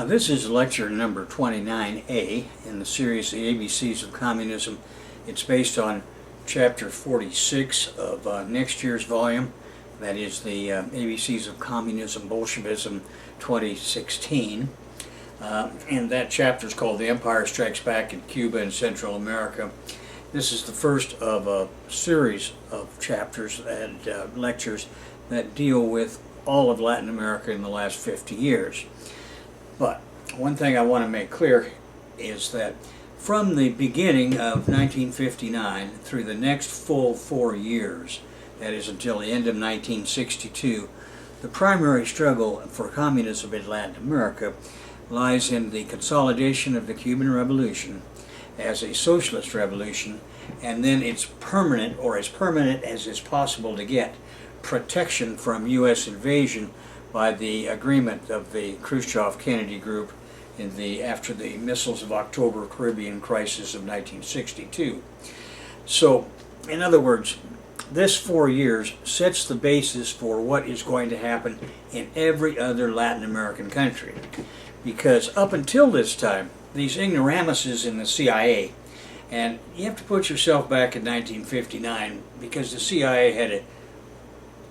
This is lecture number 29A in the series The ABCs of Communism. It's based on chapter 46 of next year's volume. That is the ABCs of Communism, Bolshevism 2016. And that chapter is called The Empire Strikes Back in Cuba and Central America. This is the first of a series of chapters and lectures that deal with all of Latin America in the last 50 years. But one thing I want to make clear is that from the beginning of 1959 through the next full 4 years, that is until the end of 1962, the primary struggle for communism in Latin America lies in the consolidation of the Cuban Revolution as a socialist revolution, and then its permanent, or as permanent as is possible to get, protection from U.S. invasion by the agreement of the Khrushchev-Kennedy group after the Missiles of October Caribbean crisis of 1962. So, in other words, this 4 years sets the basis for what is going to happen in every other Latin American country. Because up until this time, these ignoramuses in the CIA, and you have to put yourself back in 1959, because the CIA had,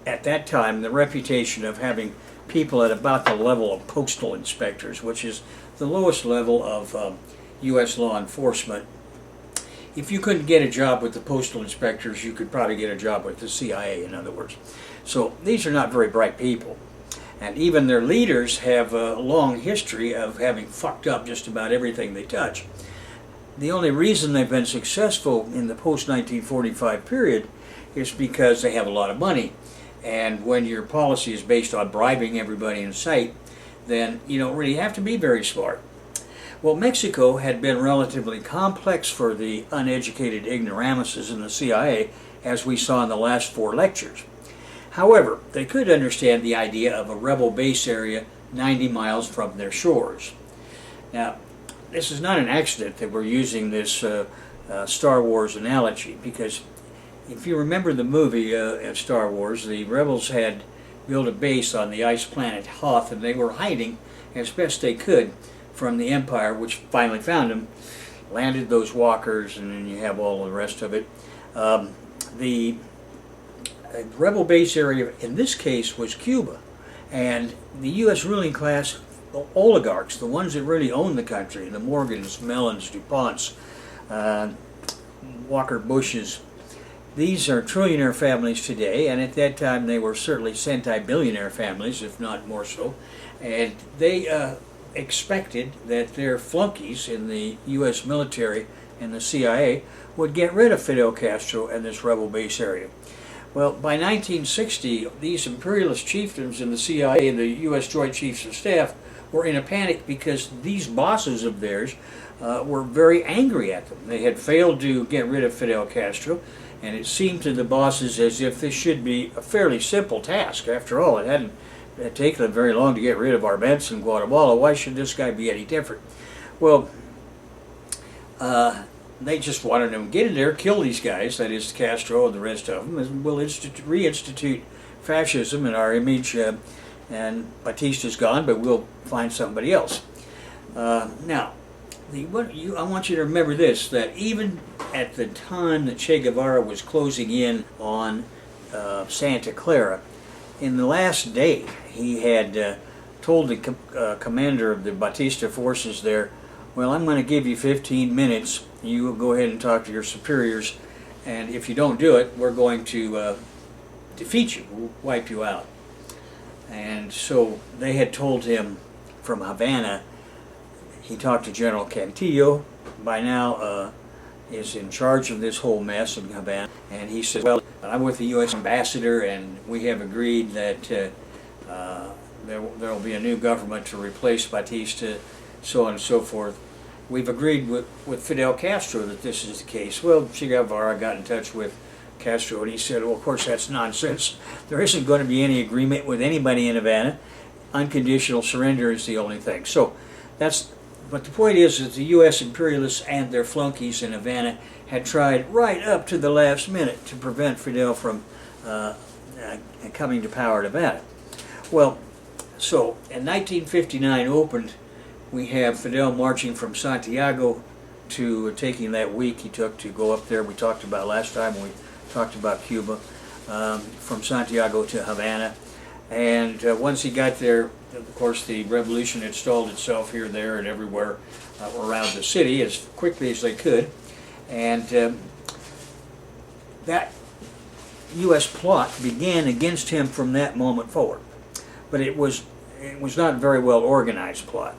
at that time, the reputation of having people at about the level of postal inspectors, which is the lowest level of U.S. law enforcement. If you couldn't get a job with the postal inspectors, you could probably get a job with the CIA, in other words. So these are not very bright people. And even their leaders have a long history of having fucked up just about everything they touch. The only reason they've been successful in the post-1945 period is because they have a lot of money. And when your policy is based on bribing everybody in sight, then you don't really have to be very smart. Well, Mexico had been relatively complex for the uneducated ignoramuses in the CIA, as we saw in the last 4 lectures. However, they could understand the idea of a rebel base area 90 miles from their shores. Now, this is not an accident that we're using this Star Wars analogy, because if you remember the movie of Star Wars, the rebels had built a base on the ice planet Hoth, and they were hiding as best they could from the Empire, which finally found them, landed those walkers, and then you have all the rest of it. The rebel base area in this case was Cuba, and the U.S. ruling class, the oligarchs, the ones that really own the country, the Morgans, Mellons, DuPonts, Walker Bushes, these are trillionaire families today, and at that time they were certainly centi-billionaire families, if not more so. And they expected that their flunkies in the U.S. military and the CIA would get rid of Fidel Castro and this rebel base area. Well, by 1960, these imperialist chieftains in the CIA and the U.S. Joint Chiefs of Staff were in a panic because these bosses of theirs were very angry at them. They had failed to get rid of Fidel Castro, and it seemed to the bosses as if this should be a fairly simple task. After all, it hadn't taken them very long to get rid of Arbenz in Guatemala. Why should this guy be any different? Well, they just wanted to get in there, kill these guys, that is Castro and the rest of them, and we'll reinstitute fascism in our image, and Batista's gone, but we'll find somebody else. Now, I want you to remember this, that even at the time that Che Guevara was closing in on Santa Clara, in the last day he had told the commander of the Batista forces there, well, I'm going to give you 15 minutes, you will go ahead and talk to your superiors, and if you don't do it, we're going to defeat you, we'll wipe you out. And so they had told him from Havana. He talked to General Cantillo, by now is in charge of this whole mess in Havana, and he said, well, I'm with the U.S. ambassador, and we have agreed that there will be a new government to replace Batista, so on and so forth. We've agreed with Fidel Castro that this is the case. Well, Che Guevara got in touch with Castro, and he said, well, of course, that's nonsense. There isn't going to be any agreement with anybody in Havana. Unconditional surrender is the only thing. So but the point is that the U.S. imperialists and their flunkies in Havana had tried right up to the last minute to prevent Fidel from coming to power in Havana. Well, so in 1959 opened We have Fidel marching from Santiago to taking that week he took to go up there. We talked about last time when we talked about Cuba, from Santiago to Havana. And once he got there, of course, the revolution installed itself here, there, and everywhere around the city as quickly as they could. And that U.S. plot began against him from that moment forward. But it was not a very well organized plot.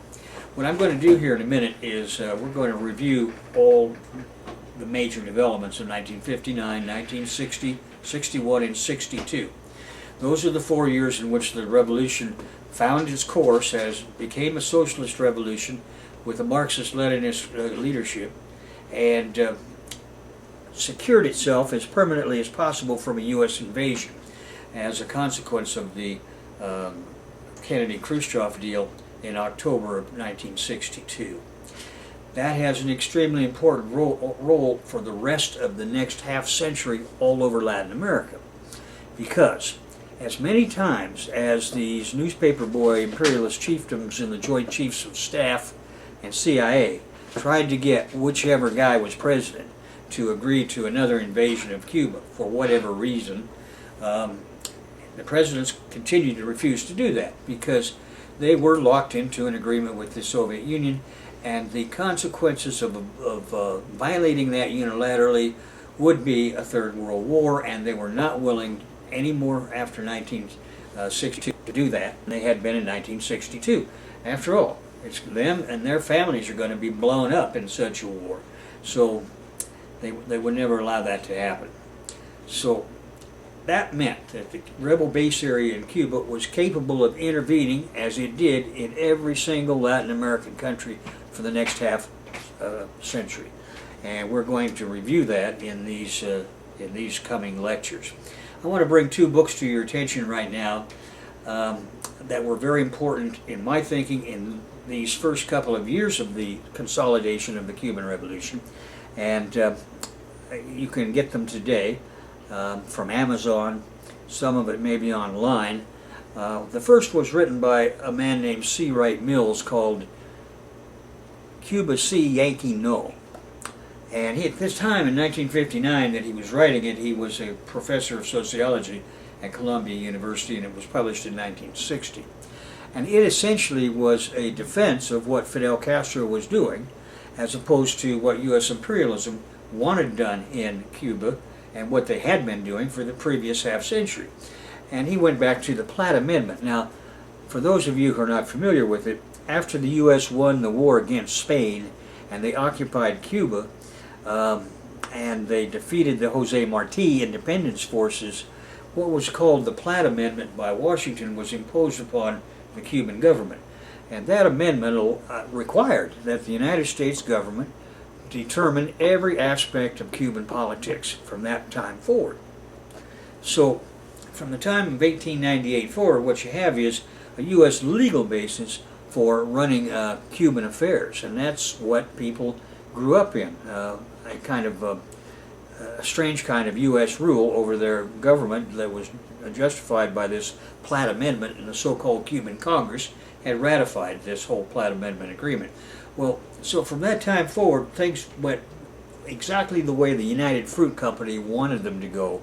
What I'm going to do here in a minute is we're going to review all the major developments in 1959, 1960, 61, and 62. Those are the 4 years in which the revolution found its course as became a socialist revolution with a Marxist-Leninist leadership, and secured itself as permanently as possible from a U.S. invasion as a consequence of the Kennedy-Khrushchev deal in October of 1962. That has an extremely important role for the rest of the next half century all over Latin America, because as many times as these newspaper boy imperialist chiefdoms and the Joint Chiefs of Staff and CIA tried to get whichever guy was president to agree to another invasion of Cuba for whatever reason, the presidents continued to refuse to do that because they were locked into an agreement with the Soviet Union, and the consequences of violating that unilaterally would be a Third World War, and they were not willing anymore after 1962 to do that. They had been in 1962. After all, it's them and their families are going to be blown up in such a war. So they would never allow that to happen. So that meant that the rebel base area in Cuba was capable of intervening, as it did in every single Latin American country for the next half century. And we're going to review that in these coming lectures. I want to bring two books to your attention right now that were very important in my thinking in these first couple of years of the consolidation of the Cuban Revolution. And you can get them today from Amazon. Some of it may be online. The first was written by a man named C. Wright Mills called Cuba Sí, Yankee No. And at this time in 1959 that he was writing it, he was a professor of sociology at Columbia University, and it was published in 1960. And it essentially was a defense of what Fidel Castro was doing, as opposed to what U.S. imperialism wanted done in Cuba and what they had been doing for the previous half century. And he went back to the Platt Amendment. Now, for those of you who are not familiar with it, after the U.S. won the war against Spain and they occupied Cuba, and they defeated the Jose Marti independence forces, what was called the Platt Amendment by Washington was imposed upon the Cuban government. And that amendment required that the United States government determine every aspect of Cuban politics from that time forward. So from the time of 1898 forward, what you have is a U.S. legal basis for running Cuban affairs, and that's what people grew up in, a kind of a strange kind of U.S. rule over their government that was justified by this Platt Amendment, and the so-called Cuban Congress had ratified this whole Platt Amendment agreement. Well, so from that time forward, things went exactly the way the United Fruit Company wanted them to go.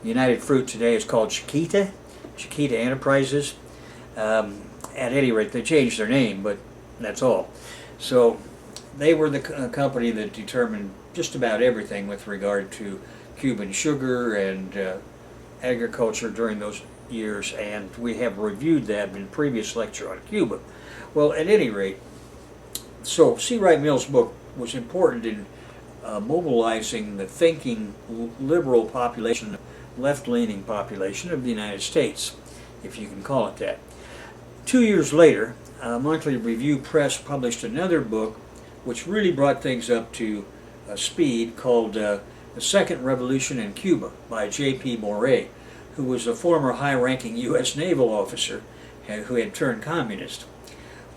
United Fruit today is called Chiquita Enterprises. At any rate, they changed their name, but that's all. So they were the company that determined just about everything with regard to Cuban sugar and agriculture during those years, and we have reviewed that in a previous lecture on Cuba. Well, at any rate, so C. Wright Mills' book was important in mobilizing the thinking liberal population, left-leaning population of the United States, if you can call it that. 2 years later, Monthly Review Press published another book which really brought things up to speed, called The Second Revolution in Cuba by J.P. Moret, who was a former high-ranking U.S. naval officer who had turned communist.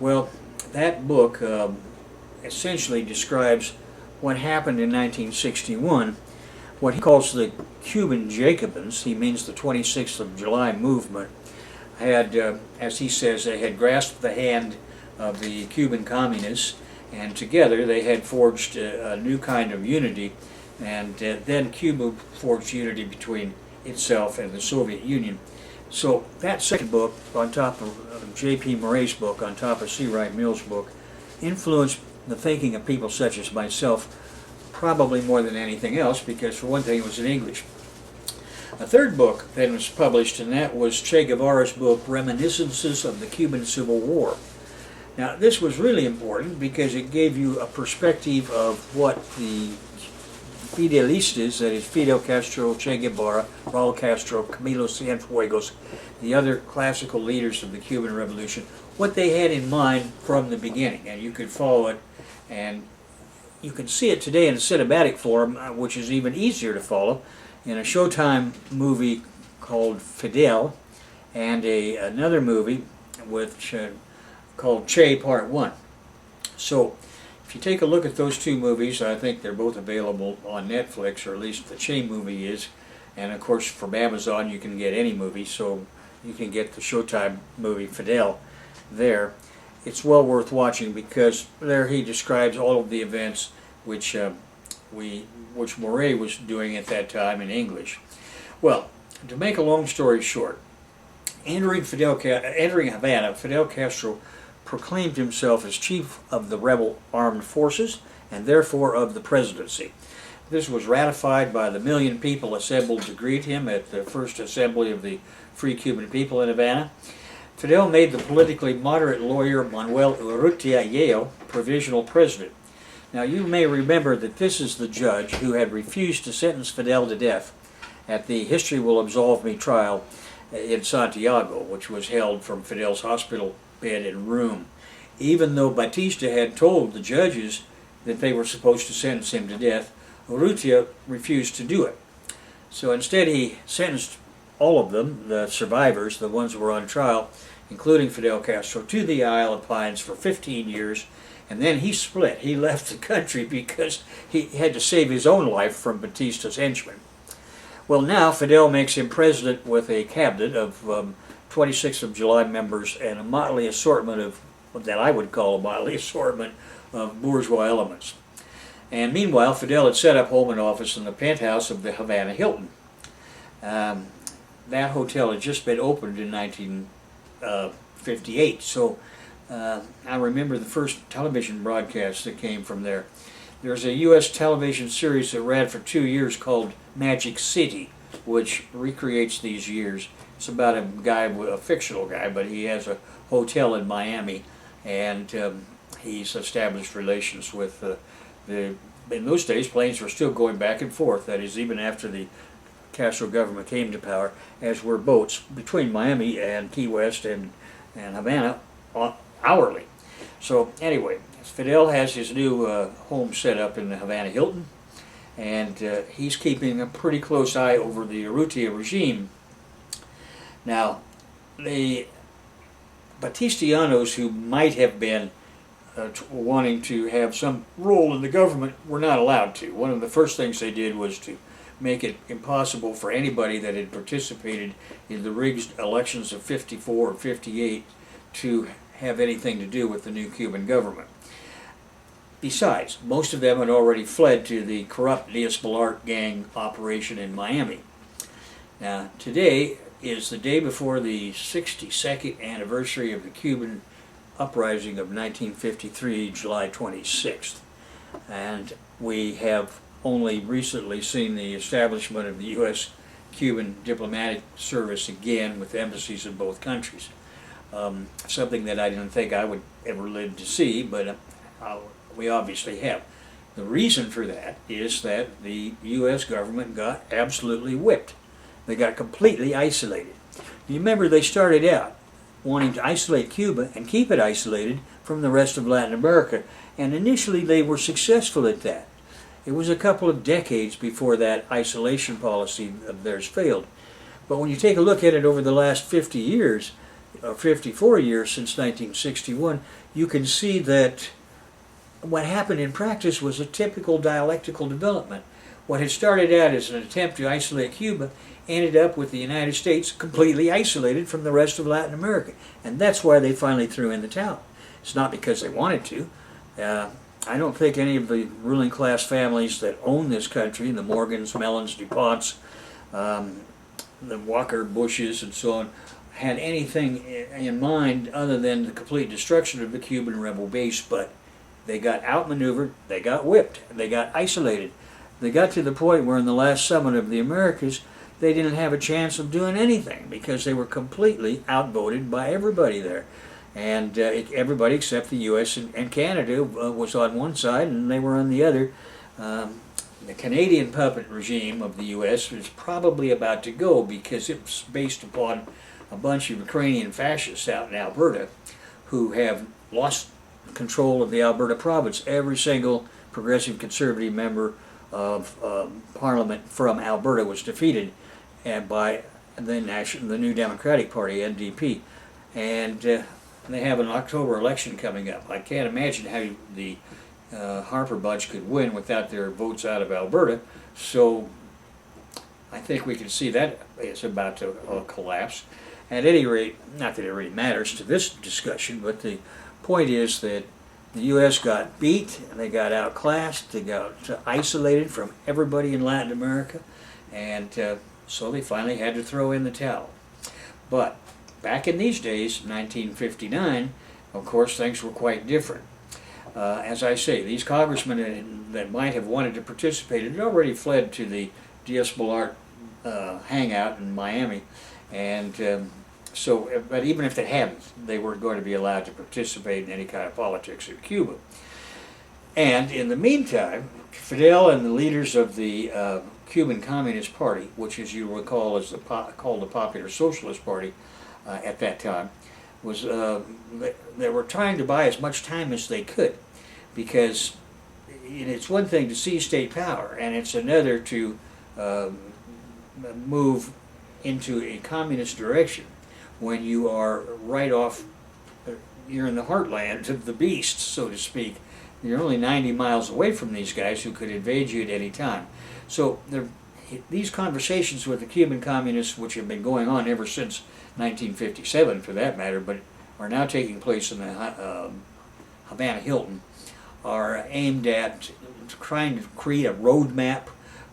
Well, that book essentially describes what happened in 1961, what he calls the Cuban Jacobins. He means the 26th of July movement had, as he says, they had grasped the hand of the Cuban communists, and together they had forged a new kind of unity, and then Cuba forged unity between itself and the Soviet Union. So that second book, on top of J.P. Murray's book, on top of C. Wright Mill's book, influenced the thinking of people such as myself probably more than anything else, because for one thing it was in English. A third book then was published, and that was Che Guevara's book, Reminiscences of the Cuban Civil War. Now, this was really important because it gave you a perspective of what the Fidelistas, that is Fidel Castro, Che Guevara, Raul Castro, Camilo Cienfuegos, the other classical leaders of the Cuban Revolution, what they had in mind from the beginning. And you could follow it, and you can see it today in cinematic form, which is even easier to follow, in a Showtime movie called Fidel, and another movie called Che Part 1. So, if you take a look at those two movies, I think they're both available on Netflix, or at least the Che movie is, and of course from Amazon you can get any movie, so you can get the Showtime movie Fidel there. It's well worth watching because there he describes all of the events which Murray was doing at that time in English. Well, to make a long story short, entering Havana, Fidel Castro proclaimed himself as chief of the rebel armed forces and therefore of the presidency. This was ratified by the 1 million people assembled to greet him at the first assembly of the Free Cuban People in Havana. Fidel made the politically moderate lawyer Manuel Urrutia Yeo provisional president. Now, you may remember that this is the judge who had refused to sentence Fidel to death at the History Will Absolve Me trial in Santiago, which was held from Fidel's hospital bed and room, even though Batista had told the judges that they were supposed to sentence him to death. Urrutia refused to do it. So instead he sentenced all of them, the survivors, the ones who were on trial, including Fidel Castro, to the Isle of Pines for 15 years, and then he split. He left the country because he had to save his own life from Batista's henchmen. Well, now Fidel makes him president with a cabinet of 26th of July members and a motley assortment of, that I would call a motley assortment of bourgeois elements. And meanwhile, Fidel had set up home and office in the penthouse of the Havana Hilton. That hotel had just been opened in 1958, so I remember the first television broadcast that came from there. There's a U.S. television series that ran for 2 years called Magic City, which recreates these years. It's about a guy, a fictional guy, but he has a hotel in Miami, and he's established relations with in those days, planes were still going back and forth, that is, even after the Castro government came to power, as were boats between Miami and Key West and Havana hourly. So anyway, Fidel has his new home set up in the Havana Hilton, and he's keeping a pretty close eye over the Urrutia regime. Now, the Batistianos who might have been wanting to have some role in the government were not allowed to. One of the first things they did was to make it impossible for anybody that had participated in the rigged elections of 54 or 58 to have anything to do with the new Cuban government. Besides, most of them had already fled to the corrupt Diaz Balart gang operation in Miami. Now, today is the day before the 62nd anniversary of the Cuban uprising of 1953, July 26th. And we have only recently seen the establishment of the U.S.-Cuban diplomatic service again with embassies in both countries. Something that I didn't think I would ever live to see, but we obviously have. The reason for that is that the U.S. government got absolutely whipped. They got completely isolated. You remember they started out wanting to isolate Cuba and keep it isolated from the rest of Latin America, and initially they were successful at that. It was a couple of decades before that isolation policy of theirs failed. But when you take a look at it over the last 50 years, or 54 years since 1961, you can see that what happened in practice was a typical dialectical development. What had started out as an attempt to isolate Cuba ended up with the United States completely isolated from the rest of Latin America. And that's why they finally threw in the towel. It's not because they wanted to. I don't think any of the ruling class families that own this country, the Morgans, Mellons, DuPonts, the Walker Bushes, and so on, had anything in mind other than the complete destruction of the Cuban rebel base. But they got outmaneuvered, they got whipped, they got isolated. They got to the point where in the last summit of the Americas, they didn't have a chance of doing anything because they were completely outvoted by everybody there. And everybody except the U.S. and Canada was on one side and they were on the other. The Canadian puppet regime of the U.S. is probably about to go because it's based upon a bunch of Ukrainian fascists out in Alberta who have lost control of the Alberta province. Every single progressive conservative member of Parliament from Alberta was defeated by the New Democratic Party, NDP. And they have an October election coming up. I can't imagine how the Harper bunch could win without their votes out of Alberta. So I think we can see that it's about to collapse. At any rate, not that it really matters to this discussion, but the point is that the U.S. got beat, they got outclassed, they got isolated from everybody in Latin America, and so they finally had to throw in the towel. But back in these days, 1959, of course, things were quite different. As I say, these congressmen that might have wanted to participate had already fled to the Diaz Balart hangout in Miami, and but even if they hadn't, they weren't going to be allowed to participate in any kind of politics in Cuba. And in the meantime, Fidel and the leaders of the Cuban Communist Party, which as you recall is called the Popular Socialist Party at that time, they were trying to buy as much time as they could, because it's one thing to seize state power, and it's another to move into a communist direction when you are right off, you're in the heartland of the beast, so to speak. You're only 90 miles away from these guys who could invade you at any time. So these conversations with the Cuban communists, which have been going on ever since 1957 for that matter, but are now taking place in the Havana Hilton, are aimed at trying to create a roadmap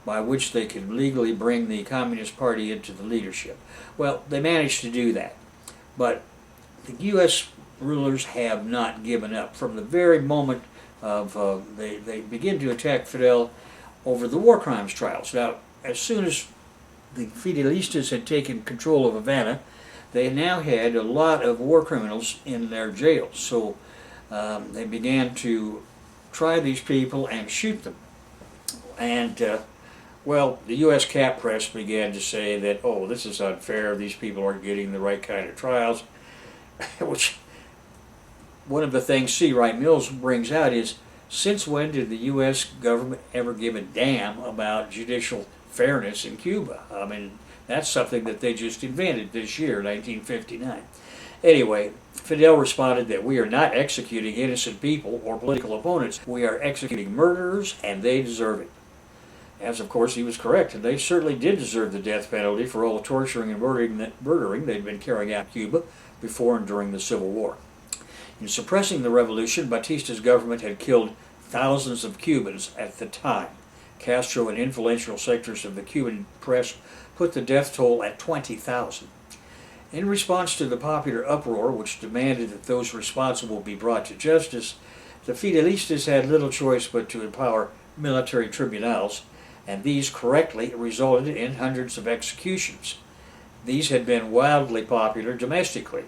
by which they could legally bring the Communist Party into the leadership. Well, they managed to do that, but the U.S. rulers have not given up. From the very moment of they begin to attack Fidel over the war crimes trials. Now, as soon as the Fidelistas had taken control of Havana, they now had a lot of war criminals in their jails. So they began to try these people and shoot them. And well, the U.S. cap press began to say that, oh, this is unfair, these people aren't getting the right kind of trials, which one of the things C. Wright Mills brings out is, since when did the U.S. government ever give a damn about judicial fairness in Cuba? I mean, that's something that they just invented this year, 1959. Anyway, Fidel responded that we are not executing innocent people or political opponents. We are executing murderers, and they deserve it. As, of course, he was correct, and they certainly did deserve the death penalty for all the torturing and murdering they'd been carrying out in Cuba before and during the Civil War. In suppressing the revolution, Batista's government had killed thousands of Cubans at the time. Castro and influential sectors of the Cuban press put the death toll at 20,000. In response to the popular uproar, which demanded that those responsible be brought to justice, the Fidelistas had little choice but to empower military tribunals, and these correctly resulted in hundreds of executions. These had been wildly popular domestically.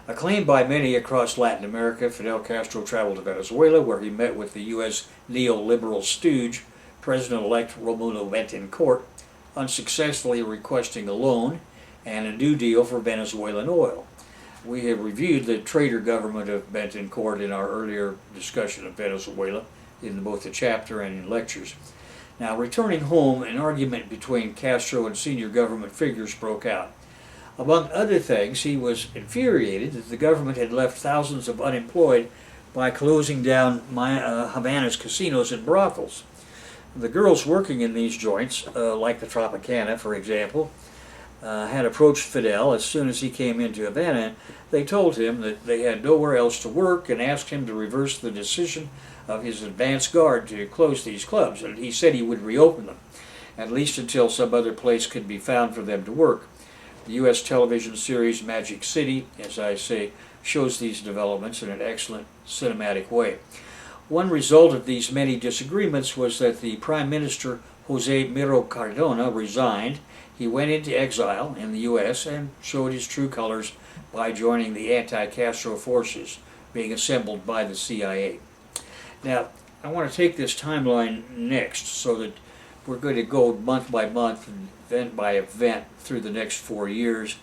Acclaimed by many across Latin America, Fidel Castro traveled to Venezuela, where he met with the U.S. neoliberal stooge, President-elect Romulo Betancourt, unsuccessfully requesting a loan and a new deal for Venezuelan oil. We have reviewed the traitor government of Betancourt in our earlier discussion of Venezuela, in both the chapter and in lectures. Now, returning home, an argument between Castro and senior government figures broke out. Among other things, he was infuriated that the government had left thousands of unemployed by closing down Havana's casinos and brothels. The girls working in these joints, like the Tropicana, for example, had approached Fidel as soon as he came into Havana. They told him that they had nowhere else to work and asked him to reverse the decision of his advance guard to close these clubs, and he said he would reopen them, at least until some other place could be found for them to work. The U.S. television series Magic City, as I say, shows these developments in an excellent cinematic way. One result of these many disagreements was that the Prime Minister Jose Miro Cardona resigned. He went into exile in the U.S. and showed his true colors by joining the anti-Castro forces being assembled by the CIA. Now, I want to take this timeline next so that we're going to go month by month and event by event through the next 4 years,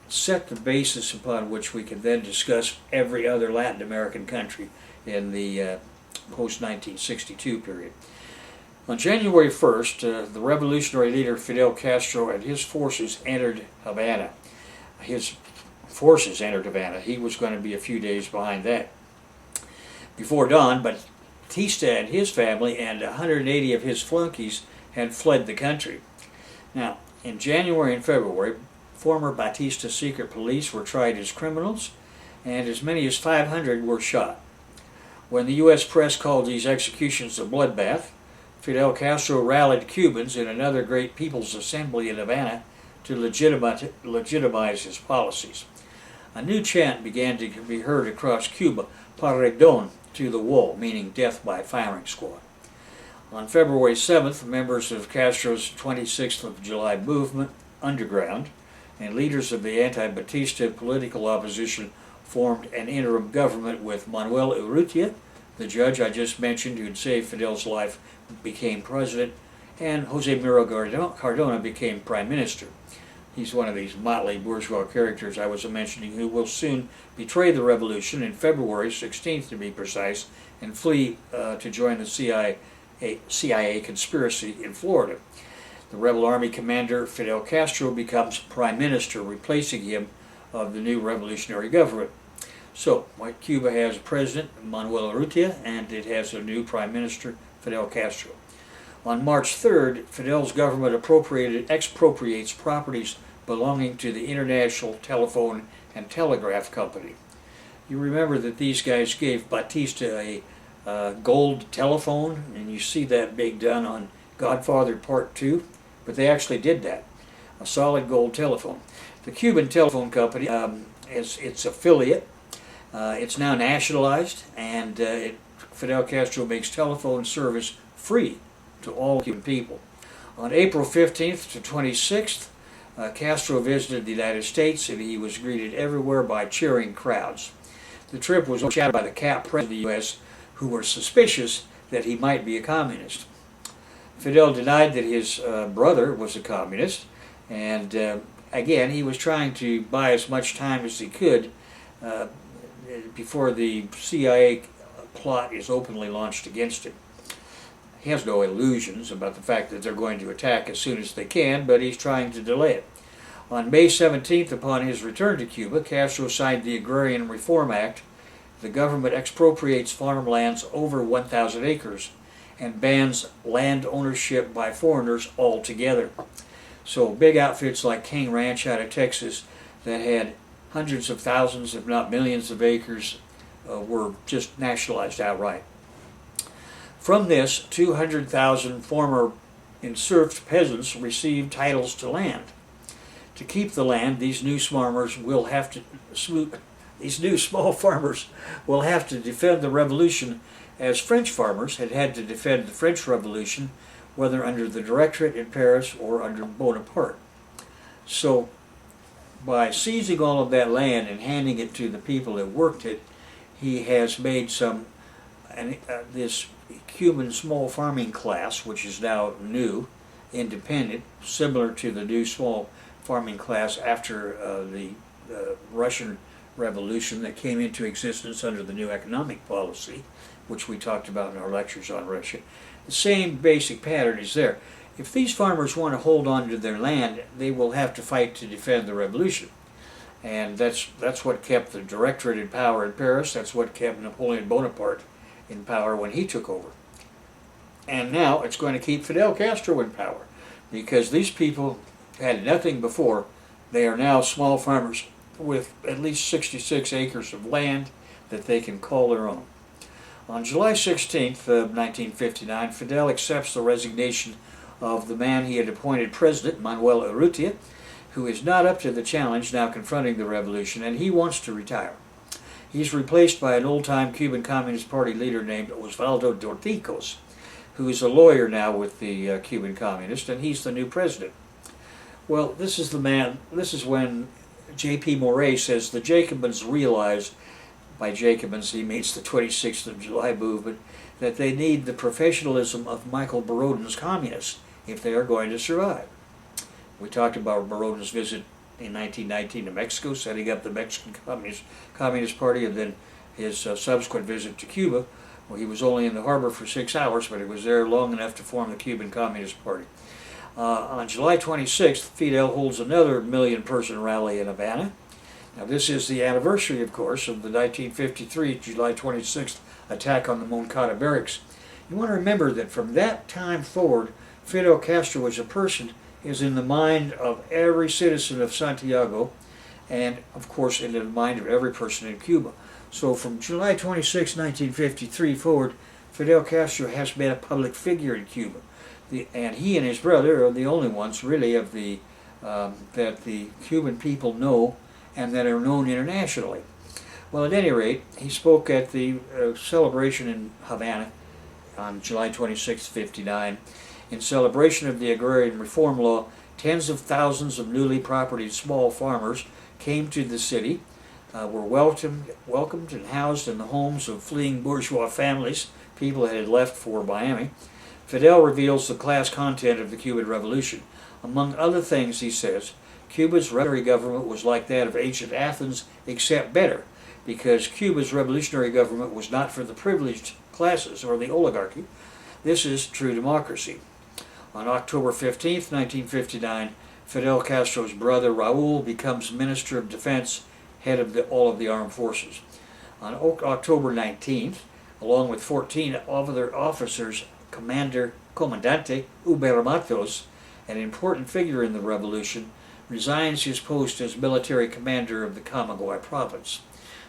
set the basis upon which we can then discuss every other Latin American country in the post-1962 period. On January 1st, the revolutionary leader Fidel Castro and his forces entered Havana. His forces entered Havana. He was going to be a few days behind that. Before dawn, Batista and his family and 180 of his flunkies had fled the country. Now, in January and February, former Batista secret police were tried as criminals, and as many as 500 were shot. When the U.S. press called these executions a bloodbath, Fidel Castro rallied Cubans in another great people's assembly in Havana to legitimize his policies. A new chant began to be heard across Cuba, Paredon to the wall, meaning death by firing squad. On February 7th, members of Castro's 26th of July movement, Underground, and leaders of the anti-Batista political opposition formed an interim government with Manuel Urrutia, the judge I just mentioned who had saved Fidel's life, became president, and Jose Miro Cardona became prime minister. He's one of these motley bourgeois characters I was mentioning who will soon betray the revolution in February 16th to be precise and flee to join the CIA conspiracy in Florida. The rebel army commander Fidel Castro becomes prime minister, replacing him of the new revolutionary government. So, Cuba has a president, Manuel Urrutia, and it has a new prime minister, Fidel Castro. On March 3rd, Fidel's government expropriates properties belonging to the International Telephone and Telegraph Company. You remember that these guys gave Batista a gold telephone, and you see that being done on Godfather Part 2, but they actually did that, a solid gold telephone. The Cuban Telephone Company is its affiliate. It's now nationalized, and Fidel Castro makes telephone service free to all Cuban people. On April 15th to 26th, Castro visited the United States, and he was greeted everywhere by cheering crowds. The trip was overshadowed by the cap president of the U.S., who were suspicious that he might be a communist. Fidel denied that his brother was a communist, and again, he was trying to buy as much time as he could before the CIA plot is openly launched against him. He has no illusions about the fact that they're going to attack as soon as they can, but he's trying to delay it. On May 17th, upon his return to Cuba, Castro signed the Agrarian Reform Act. The government expropriates farmlands over 1,000 acres and bans land ownership by foreigners altogether. So big outfits like King Ranch out of Texas that had hundreds of thousands, if not millions of acres, were just nationalized outright. From this, 200,000 former enserfed peasants received titles to land. To keep the land, these new small farmers will have to defend the revolution as French farmers had to defend the French Revolution, whether under the Directorate in Paris or under Bonaparte. So, by seizing all of that land and handing it to the people that worked it, he has made this Cuban small farming class, which is now new, independent, similar to the new small farming class after the Russian Revolution that came into existence under the new economic policy, which we talked about in our lectures on Russia. The same basic pattern is there. If these farmers want to hold on to their land, they will have to fight to defend the revolution. And that's what kept the Directorate in power in Paris. That's what kept Napoleon Bonaparte in power when he took over. And now it's going to keep Fidel Castro in power, because these people had nothing before. They are now small farmers with at least 66 acres of land that they can call their own. On July 16th of 1959, Fidel accepts the resignation of the man he had appointed president, Manuel Urrutia, who is not up to the challenge now confronting the revolution, and he wants to retire. He's replaced by an old-time Cuban Communist Party leader named Osvaldo Dorticos, who is a lawyer now with the Cuban Communists, and he's the new president. Well, this is when J.P. Moret says the Jacobins realized, by Jacobins he means the 26th of July movement, that they need the professionalism of Michael Borodin's communists if they are going to survive. We talked about Borodin's visit in 1919 to Mexico, setting up the Mexican Communist Party, and then his subsequent visit to Cuba. Well, he was only in the harbor for 6 hours, but he was there long enough to form the Cuban Communist Party. On July 26th, Fidel holds another million-person rally in Havana. Now, this is the anniversary, of course, of the 1953 July 26th attack on the Moncada barracks. You want to remember that from that time forward, Fidel Castro as a person is in the mind of every citizen of Santiago, and, of course, in the mind of every person in Cuba. So from July 26, 1953 forward, Fidel Castro has been a public figure in Cuba. And he and his brother are the only ones, really, of that the Cuban people know and that are known internationally. Well, at any rate, he spoke at the celebration in Havana on July 26, 1959. In celebration of the Agrarian Reform Law, tens of thousands of newly propertied small farmers came to the city, were welcomed and housed in the homes of fleeing bourgeois families, people that had left for Miami. Fidel reveals the class content of the Cuban Revolution. Among other things, he says, Cuba's revolutionary government was like that of ancient Athens, except better, because Cuba's revolutionary government was not for the privileged classes or the oligarchy. This is true democracy. On October 15, 1959, Fidel Castro's brother Raúl becomes Minister of Defense, head of all of the armed forces. On October 19th, along with 14 other officers, Comandante Uber Matos, an important figure in the revolution, resigns his post as military commander of the Camagüey province.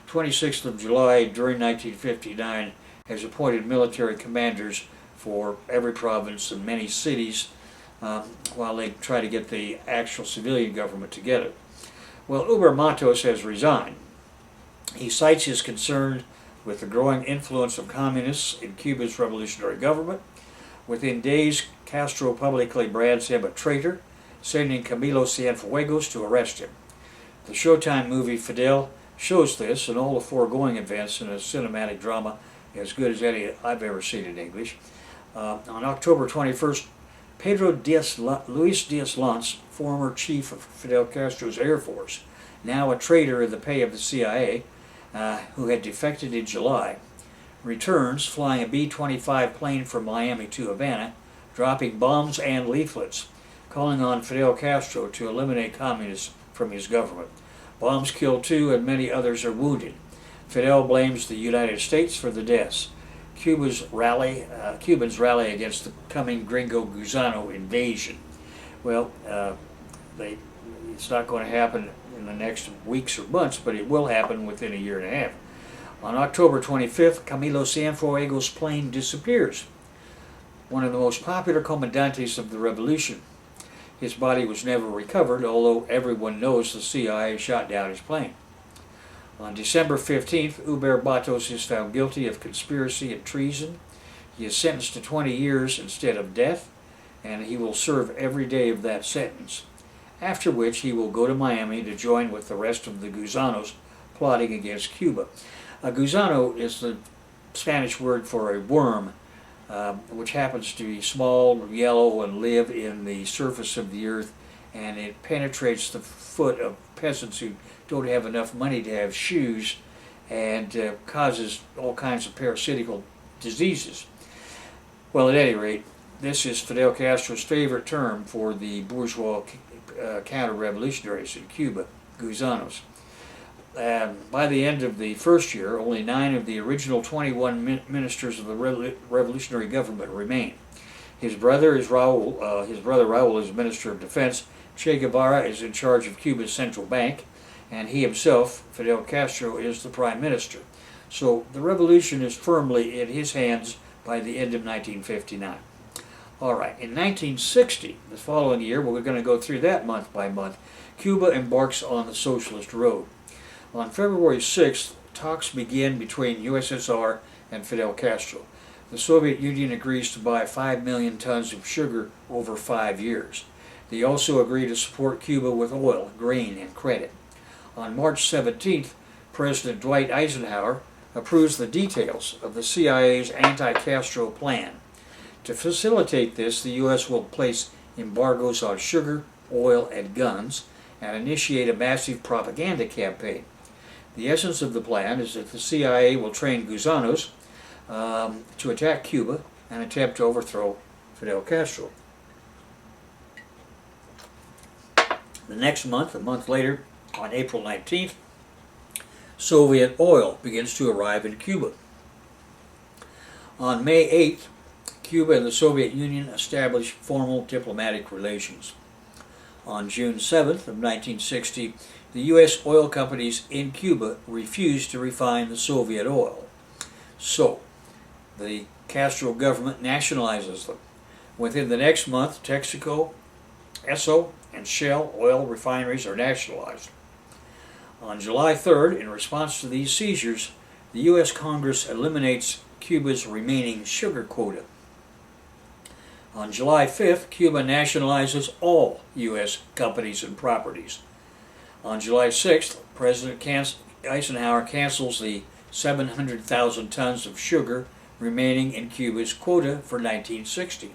26th of July during 1959 has appointed military commanders for every province and many cities while they try to get the actual civilian government together. Well, Uber Matos has resigned. He cites his concern with the growing influence of communists in Cuba's revolutionary government. Within days, Castro publicly brands him a traitor, sending Camilo Cienfuegos to arrest him. The Showtime movie Fidel shows this and all the foregoing events in a cinematic drama as good as any I've ever seen in English. On October 21st, Pedro Luis Diaz-Lanz, former chief of Fidel Castro's Air Force, now a traitor in the pay of the CIA, who had defected in July, returns flying a B-25 plane from Miami to Havana, dropping bombs and leaflets, calling on Fidel Castro to eliminate communists from his government. Bombs kill 2 and many others are wounded. Fidel blames the United States for the deaths. Cubans rally against the coming Gringo Gusano invasion. Well, it's not going to happen in the next weeks or months, but it will happen within a year and a half. On October 25th, Camilo Cienfuegos' plane disappears. One of the most popular comandantes of the revolution. His body was never recovered, although everyone knows the CIA shot down his plane. On December 15th, Uber Matos is found guilty of conspiracy and treason. He is sentenced to 20 years instead of death, and he will serve every day of that sentence, after which he will go to Miami to join with the rest of the Gusanos plotting against Cuba. A gusano is the Spanish word for a worm, which happens to be small, yellow, and live in the surface of the earth, and it penetrates the foot of peasants who don't have enough money to have shoes, and causes all kinds of parasitical diseases. Well, at any rate, this is Fidel Castro's favorite term for the bourgeois counter-revolutionaries in Cuba, gusanos. By the end of the first year, only 9 of the original 21 ministers of the revolutionary government remain. His brother Raul is Minister of Defense. Che Guevara is in charge of Cuba's central bank, and he himself, Fidel Castro, is the prime minister. So the revolution is firmly in his hands by the end of 1959. All right, in 1960, the following year, we're going to go through that month by month, Cuba embarks on the socialist road. On February 6th, talks begin between USSR and Fidel Castro. The Soviet Union agrees to buy 5 million tons of sugar over 5 years. They also agree to support Cuba with oil, grain, and credit. On March 17th, President Dwight Eisenhower approves the details of the CIA's anti-Castro plan. To facilitate this, the U.S. will place embargoes on sugar, oil, and guns, and initiate a massive propaganda campaign. The essence of the plan is that the CIA will train gusanos to attack Cuba and attempt to overthrow Fidel Castro. The next month, a month later, on April 19th, Soviet oil begins to arrive in Cuba. On May 8th, Cuba and the Soviet Union established formal diplomatic relations. On June 7th of 1960, the U.S. oil companies in Cuba refused to refine the Soviet oil. So, the Castro government nationalizes them. Within the next month, Texaco, Esso, and Shell oil refineries are nationalized. On July 3rd, in response to these seizures, the U.S. Congress eliminates Cuba's remaining sugar quota. On July 5th, Cuba nationalizes all U.S. companies and properties. On July 6th, President Eisenhower cancels the 700,000 tons of sugar remaining in Cuba's quota for 1960.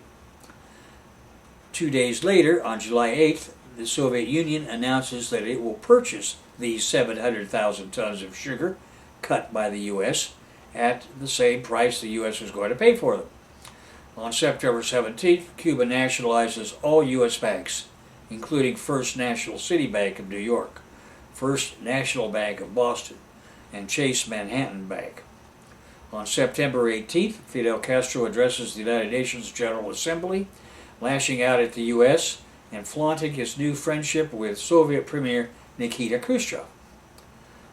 2 days later, on July 8th, the Soviet Union announces that it will purchase these 700,000 tons of sugar cut by the U.S. at the same price the U.S. was going to pay for them. On September 17th, Cuba nationalizes all U.S. banks, including First National City Bank of New York, First National Bank of Boston, and Chase Manhattan Bank. On September 18th, Fidel Castro addresses the United Nations General Assembly, lashing out at the U.S. and flaunting his new friendship with Soviet Premier Nikita Khrushchev.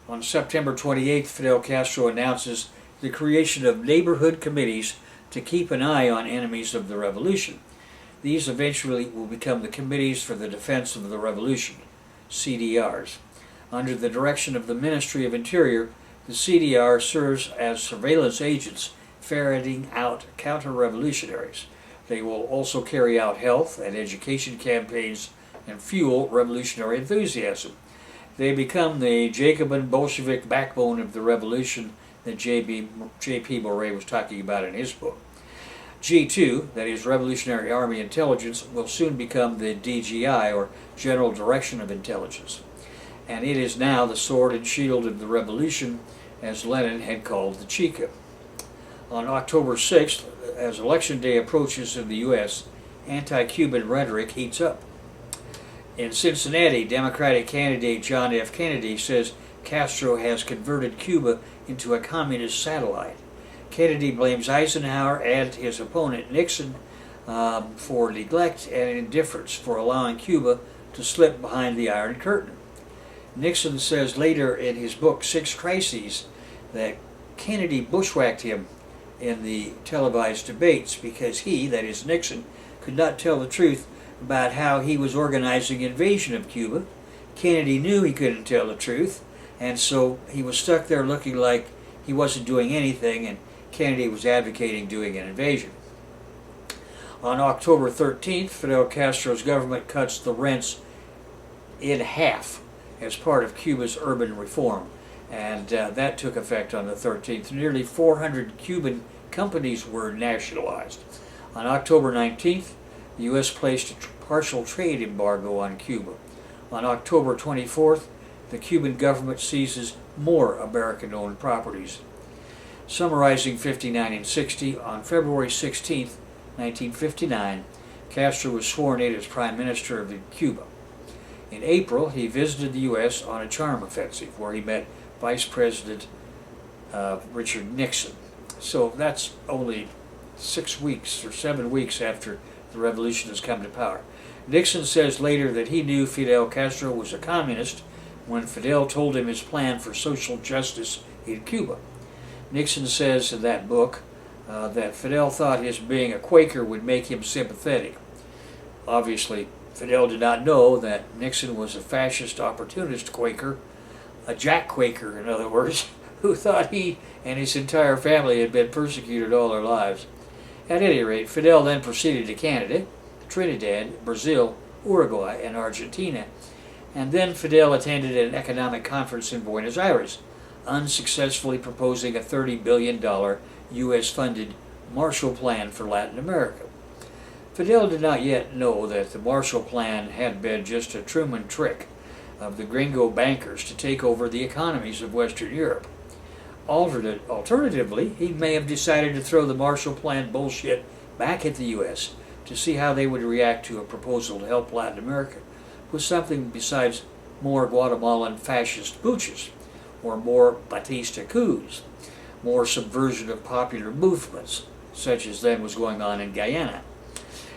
On September 28th, Fidel Castro announces the creation of neighborhood committees to keep an eye on enemies of the revolution. These eventually will become the Committees for the Defense of the Revolution, CDRs. Under the direction of the Ministry of Interior, the CDR serves as surveillance agents ferreting out counter-revolutionaries. They will also carry out health and education campaigns and fuel revolutionary enthusiasm. They become the Jacobin Bolshevik backbone of the revolution that J.P. Moray was talking about in his book. G2, that is Revolutionary Army Intelligence, will soon become the DGI, or General Direction of Intelligence. And it is now the sword and shield of the revolution, as Lenin had called the Cheka. On October 6th, as Election Day approaches in the U.S., anti-Cuban rhetoric heats up. In Cincinnati, Democratic candidate John F. Kennedy says Castro has converted Cuba into a communist satellite. Kennedy blames Eisenhower and his opponent Nixon for neglect and indifference for allowing Cuba to slip behind the Iron Curtain. Nixon says later in his book, Six Crises, that Kennedy bushwhacked him in the televised debates because he, that is Nixon, could not tell the truth about how he was organizing invasion of Cuba. Kennedy knew he couldn't tell the truth, and so he was stuck there looking like he wasn't doing anything, and Kennedy was advocating doing an invasion. On October 13th, Fidel Castro's government cuts the rents in half as part of Cuba's urban reform, and that took effect on the 13th. Nearly 400 Cuban companies were nationalized. On October 19th, the U.S. placed a partial trade embargo on Cuba. On October 24th, the Cuban government seizes more American-owned properties. Summarizing 59 and 60, on February 16, 1959, Castro was sworn in as Prime Minister of Cuba. In April, he visited the U.S. on a charm offensive, where he met Vice President Richard Nixon. So that's only 6 weeks or 7 weeks after the revolution has come to power. Nixon says later that he knew Fidel Castro was a communist when Fidel told him his plan for social justice in Cuba. Nixon says in that book that Fidel thought his being a Quaker would make him sympathetic. Obviously, Fidel did not know that Nixon was a fascist opportunist Quaker, a Jack Quaker, in other words, who thought he and his entire family had been persecuted all their lives. At any rate, Fidel then proceeded to Canada, Trinidad, Brazil, Uruguay, and Argentina, and then Fidel attended an economic conference in Buenos Aires, unsuccessfully proposing a $30 billion U.S.-funded Marshall Plan for Latin America. Fidel did not yet know that the Marshall Plan had been just a Truman trick of the gringo bankers to take over the economies of Western Europe. Alternatively, he may have decided to throw the Marshall Plan bullshit back at the U.S. to see how they would react to a proposal to help Latin America with something besides more Guatemalan fascist putschs, or more Batista coups, more subversion of popular movements, such as then was going on in Guyana.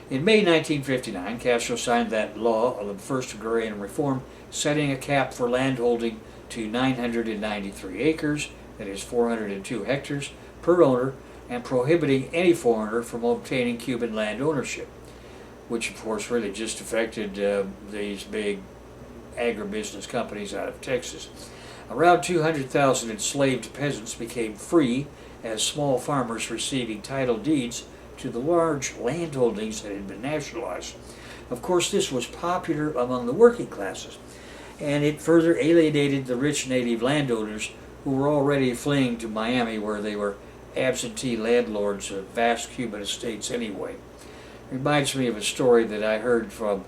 In May 1959, Castro signed that law of the First Agrarian Reform, setting a cap for landholding to 993 acres, that is 402 hectares, per owner, and prohibiting any foreigner from obtaining Cuban land ownership, which of course really just affected these big agribusiness companies out of Texas. Around 200,000 enslaved peasants became free as small farmers receiving title deeds to the large landholdings that had been nationalized. Of course, this was popular among the working classes, and it further alienated the rich native landowners who were already fleeing to Miami, where they were absentee landlords of vast Cuban estates anyway. It reminds me of a story that I heard from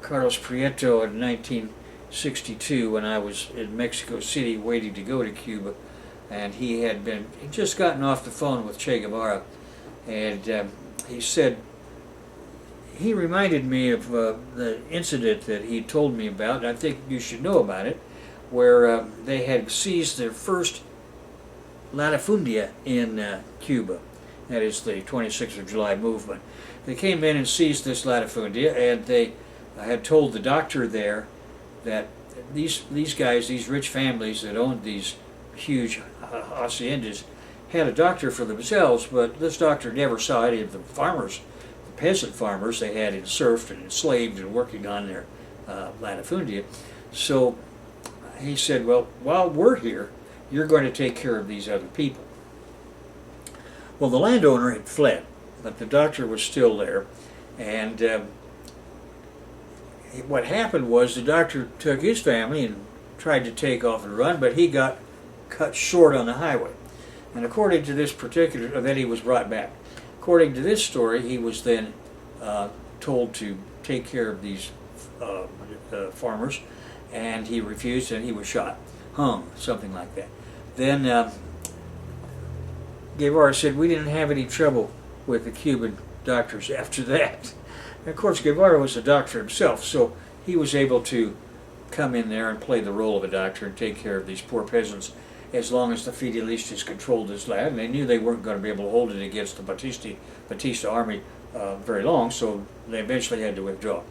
Carlos Prieto in 1962 when I was in Mexico City waiting to go to Cuba, and he'd just gotten off the phone with Che Guevara, and he said, he reminded me of the incident that he told me about, and I think you should know about it, where they had seized their first latifundia in Cuba. That is the 26th of July movement. They came in and seized this latifundia, and they had told the doctor there that these guys, these rich families that owned these huge haciendas, had a doctor for themselves, but this doctor never saw any of the farmers, the peasant farmers they had serfed and enslaved and working on their latifundia. So he said, well, while we're here, you're going to take care of these other people. Well, the landowner had fled, but the doctor was still there, and what happened was the doctor took his family and tried to take off and run, but he got cut short on the highway. And according to this particular, then he was brought back. According to this story, he was then told to take care of these farmers, and he refused, and he was shot, hung, something like that. Then Guevara said, we didn't have any trouble with the Cuban doctors after that. And of course, Guevara was a doctor himself, so he was able to come in there and play the role of a doctor and take care of these poor peasants as long as the Fidelistas controlled this land. And they knew they weren't going to be able to hold it against the Batista army very long, so they eventually had to withdraw.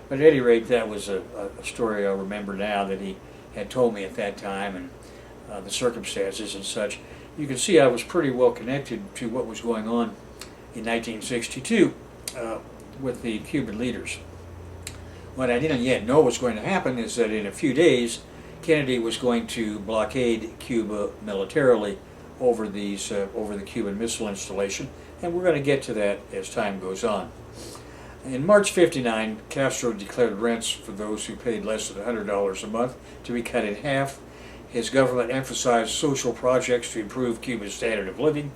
But at any rate, that was a story I remember now that he had told me at that time, and the circumstances and such. You can see I was pretty well connected to what was going on in 1962 with the Cuban leaders. What I didn't yet know was going to happen is that in a few days, Kennedy was going to blockade Cuba militarily over the Cuban Missile Installation, and we're going to get to that as time goes on. In March '59, Castro declared rents for those who paid less than $100 a month to be cut in half. His government emphasized social projects to improve Cuba's standard of living.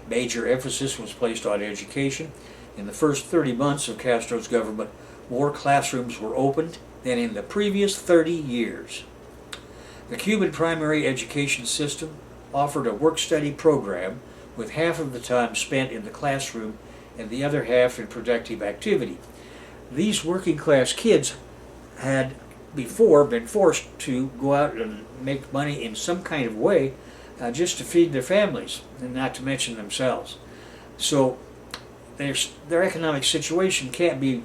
Major emphasis was placed on education. In the first 30 months of Castro's government, more classrooms were opened than in the previous 30 years. The Cuban primary education system offered a work-study program with half of the time spent in the classroom and the other half in productive activity. These working-class kids had before been forced to go out and make money in some kind of way just to feed their families, and not to mention themselves. So their economic situation can't be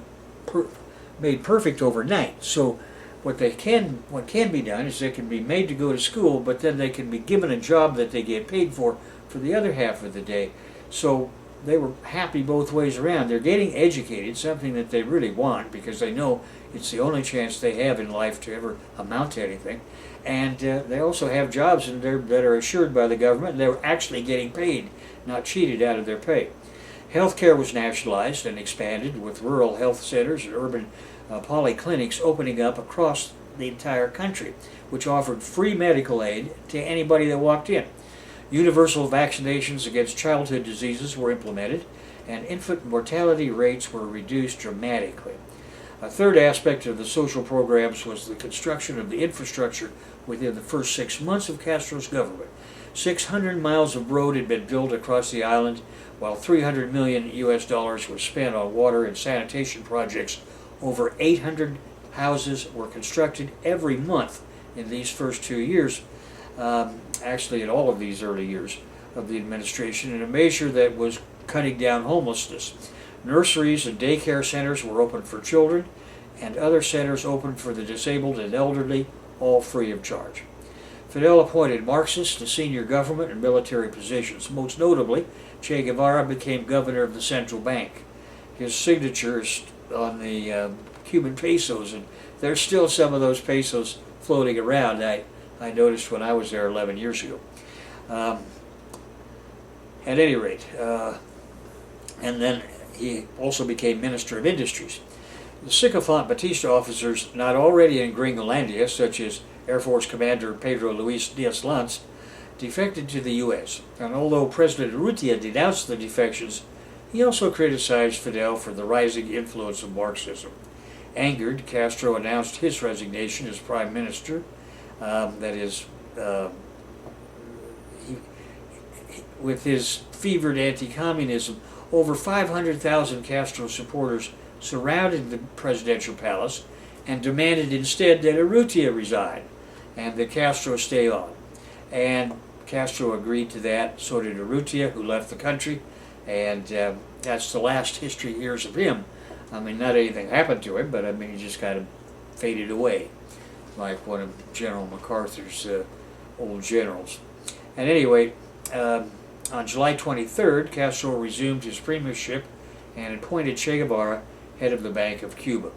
made perfect overnight. So what can be done is they can be made to go to school, but then they can be given a job that they get paid for the other half of the day. So they were happy both ways around. They're getting educated, something that they really want because they know it's the only chance they have in life to ever amount to anything. And they also have jobs that are assured by the government. They're actually getting paid, not cheated out of their pay. Healthcare was nationalized and expanded, with rural health centers and urban polyclinics opening up across the entire country, which offered free medical aid to anybody that walked in. Universal vaccinations against childhood diseases were implemented, and infant mortality rates were reduced dramatically. A third aspect of the social programs was the construction of the infrastructure within the first 6 months of Castro's government. 600 miles of road had been built across the island, while $300 million was spent on water and sanitation projects. Over 800 houses were constructed every month in these first 2 years, actually in all of these early years of the administration, in a measure that was cutting down homelessness. Nurseries and daycare centers were opened for children, and other centers opened for the disabled and elderly, all free of charge. Fidel appointed Marxists to senior government and military positions. Most notably, Che Guevara became governor of the central bank. His signature is on the Cuban pesos, and there's still some of those pesos floating around. I noticed when I was there 11 years ago. At any rate, and then he also became Minister of Industries. The sycophant Batista officers not already in Gringolandia, such as Air Force Commander Pedro Luis Diaz-Lanz, defected to the U.S. And although President Urrutia denounced the defections, he also criticized Fidel for the rising influence of Marxism. Angered, Castro announced his resignation as prime minister. With his fevered anti-communism, over 500,000 Castro supporters surrounded the presidential palace and demanded instead that Urrutia resign and that Castro stay on. And Castro agreed to that, so did Urrutia, who left the country, and that's the last history hears of him. I mean, not anything happened to him, but I mean, he just kind of faded away, like one of General MacArthur's old generals. At any rate, on July 23rd, Castro resumed his premiership and appointed Che Guevara head of the Bank of Cuba.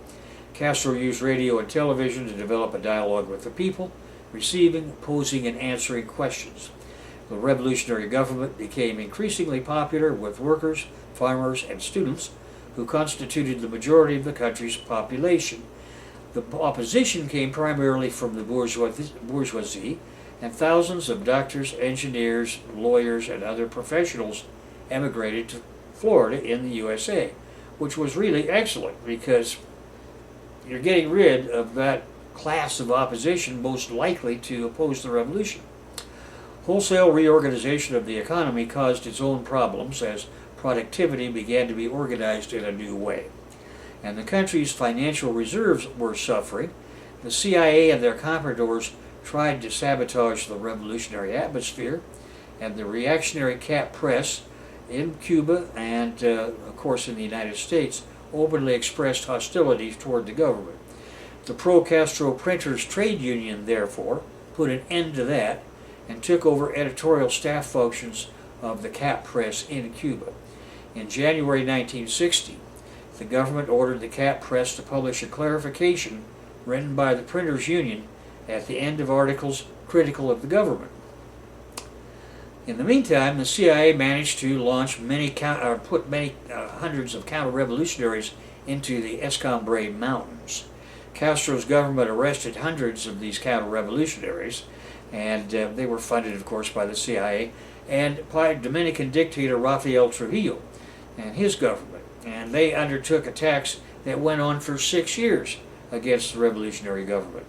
Castro used radio and television to develop a dialogue with the people, receiving, posing, and answering questions. The revolutionary government became increasingly popular with workers, farmers, and students, who constituted the majority of the country's population. The opposition came primarily from the bourgeoisie, and thousands of doctors, engineers, lawyers, and other professionals emigrated to Florida in the USA, which was really excellent because you're getting rid of that class of opposition most likely to oppose the revolution. Wholesale reorganization of the economy caused its own problems as productivity began to be organized in a new way. And the country's financial reserves were suffering. The CIA and their compradors tried to sabotage the revolutionary atmosphere, and the reactionary cap press in Cuba and, of course, in the United States openly expressed hostilities toward the government. The pro-Castro Printers Trade Union, therefore, put an end to that and took over editorial staff functions of the cap press in Cuba. In January 1960, the government ordered the cap press to publish a clarification written by the Printers Union at the end of articles critical of the government. In the meantime, the CIA managed to launch put many hundreds of counter-revolutionaries into the Escambray Mountains. Castro's government arrested hundreds of these counter-revolutionaries, and they were funded, of course, by the CIA, and by Dominican dictator Rafael Trujillo and his government. And they undertook attacks that went on for 6 years against the revolutionary government.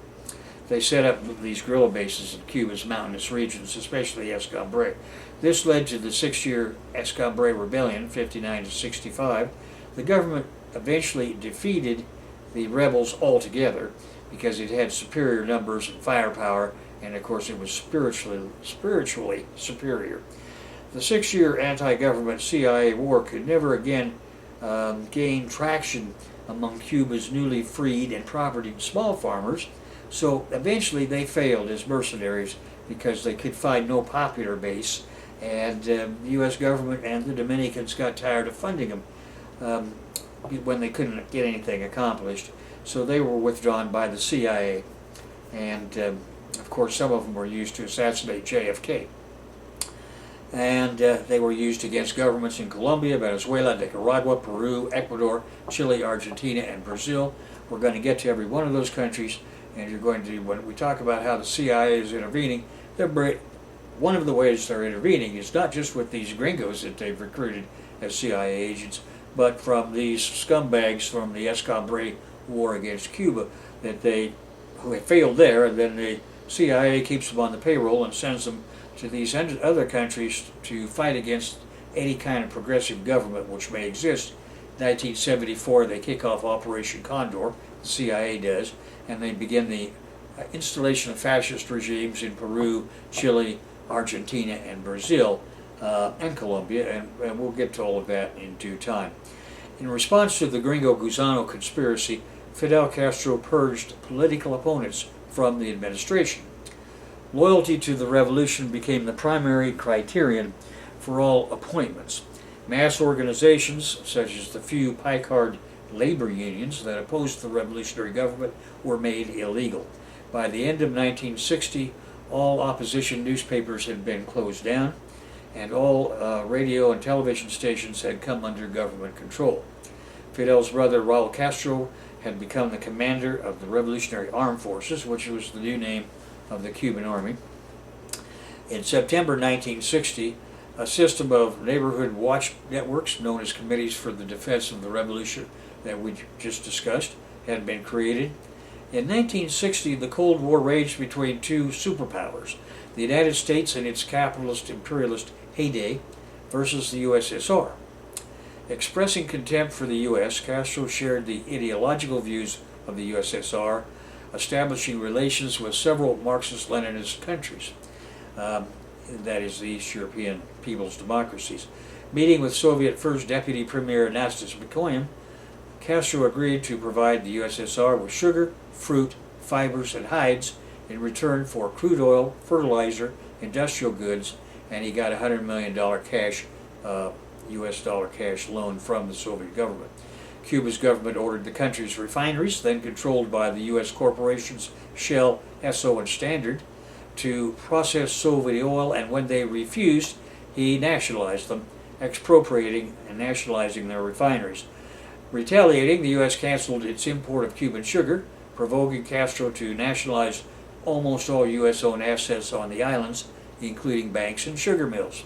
They set up these guerrilla bases in Cuba's mountainous regions, especially Escambray. This led to the 6-year Escambray Rebellion, 59 to 65. The government eventually defeated the rebels altogether because it had superior numbers and firepower, and of course it was spiritually superior. The 6-year anti-government CIA war could never again gained traction among Cuba's newly freed and propertied small farmers. So eventually they failed as mercenaries because they could find no popular base, and the U.S. government and the Dominicans got tired of funding them when they couldn't get anything accomplished. So they were withdrawn by the CIA, and of course some of them were used to assassinate JFK. And they were used against governments in Colombia, Venezuela, Nicaragua, Peru, Ecuador, Chile, Argentina, and Brazil. We're going to get to every one of those countries, and you're going to, when we talk about how the CIA is intervening, one of the ways they're intervening is not just with these gringos that they've recruited as CIA agents, but from these scumbags from the Escambray War against Cuba who had failed there, and then the CIA keeps them on the payroll and sends them to these other countries to fight against any kind of progressive government which may exist. In 1974, they kick off Operation Condor, the CIA does, and they begin the installation of fascist regimes in Peru, Chile, Argentina, and Brazil, and Colombia, and we'll get to all of that in due time. In response to the Gringo Gusano conspiracy, Fidel Castro purged political opponents from the administration. Loyalty to the revolution became the primary criterion for all appointments. Mass organizations, such as the few Picard labor unions that opposed the revolutionary government, were made illegal. By the end of 1960, all opposition newspapers had been closed down, and all radio and television stations had come under government control. Fidel's brother Raul Castro had become the commander of the Revolutionary Armed Forces, which was the new name of the Cuban Army. In September 1960, a system of neighborhood watch networks known as Committees for the Defense of the Revolution that we just discussed had been created. In 1960, the Cold War raged between two superpowers, the United States in its capitalist imperialist heyday versus the USSR. Expressing contempt for the U.S., Castro shared the ideological views of the USSR, establishing relations with several Marxist-Leninist countries, that is, the East European people's democracies. Meeting with Soviet First Deputy Premier Anastas Mikoyan, Castro agreed to provide the USSR with sugar, fruit, fibers, and hides in return for crude oil, fertilizer, industrial goods, and he got a $100 million cash, US dollar cash loan from the Soviet government. Cuba's government ordered the country's refineries, then controlled by the U.S. corporations Shell, Esso, and Standard, to process Soviet oil, and when they refused, he nationalized them, expropriating and nationalizing their refineries. Retaliating, the U.S. canceled its import of Cuban sugar, provoking Castro to nationalize almost all U.S.-owned assets on the islands, including banks and sugar mills.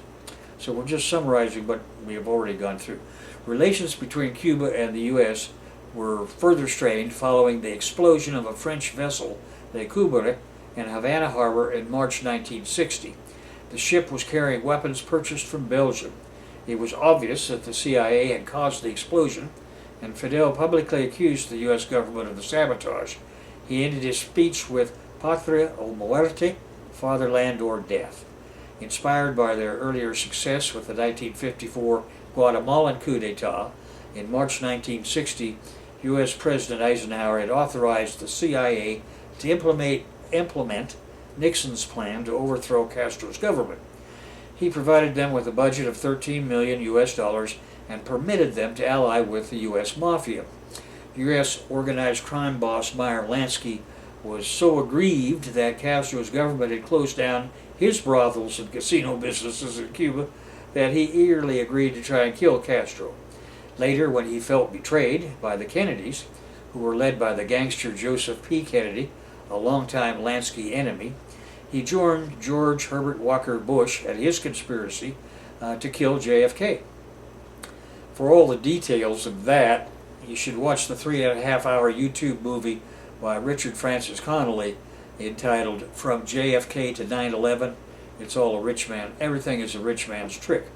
So we're just summarizing what we have already gone through. Relations between Cuba and the U.S. were further strained following the explosion of a French vessel, the Cuba, in Havana Harbor in March 1960. The ship was carrying weapons purchased from Belgium. It was obvious that the CIA had caused the explosion, and Fidel publicly accused the U.S. government of the sabotage. He ended his speech with Patria o Muerte, fatherland or death. Inspired by their earlier success with the 1954 Guatemalan coup d'etat, in March 1960, U.S. President Eisenhower had authorized the CIA to implement Nixon's plan to overthrow Castro's government. He provided them with a budget of $13 million US and permitted them to ally with the U.S. Mafia. U.S. organized crime boss Meyer Lansky was so aggrieved that Castro's government had closed down his brothels and casino businesses in Cuba that he eagerly agreed to try and kill Castro. Later, when he felt betrayed by the Kennedys, who were led by the gangster Joseph P. Kennedy, a longtime Lansky enemy, he joined George Herbert Walker Bush at his conspiracy to kill JFK. For all the details of that, you should watch the 3.5-hour YouTube movie by Richard Francis Connolly entitled From JFK to 9/11. It's all a rich man. Everything is a rich man's trick.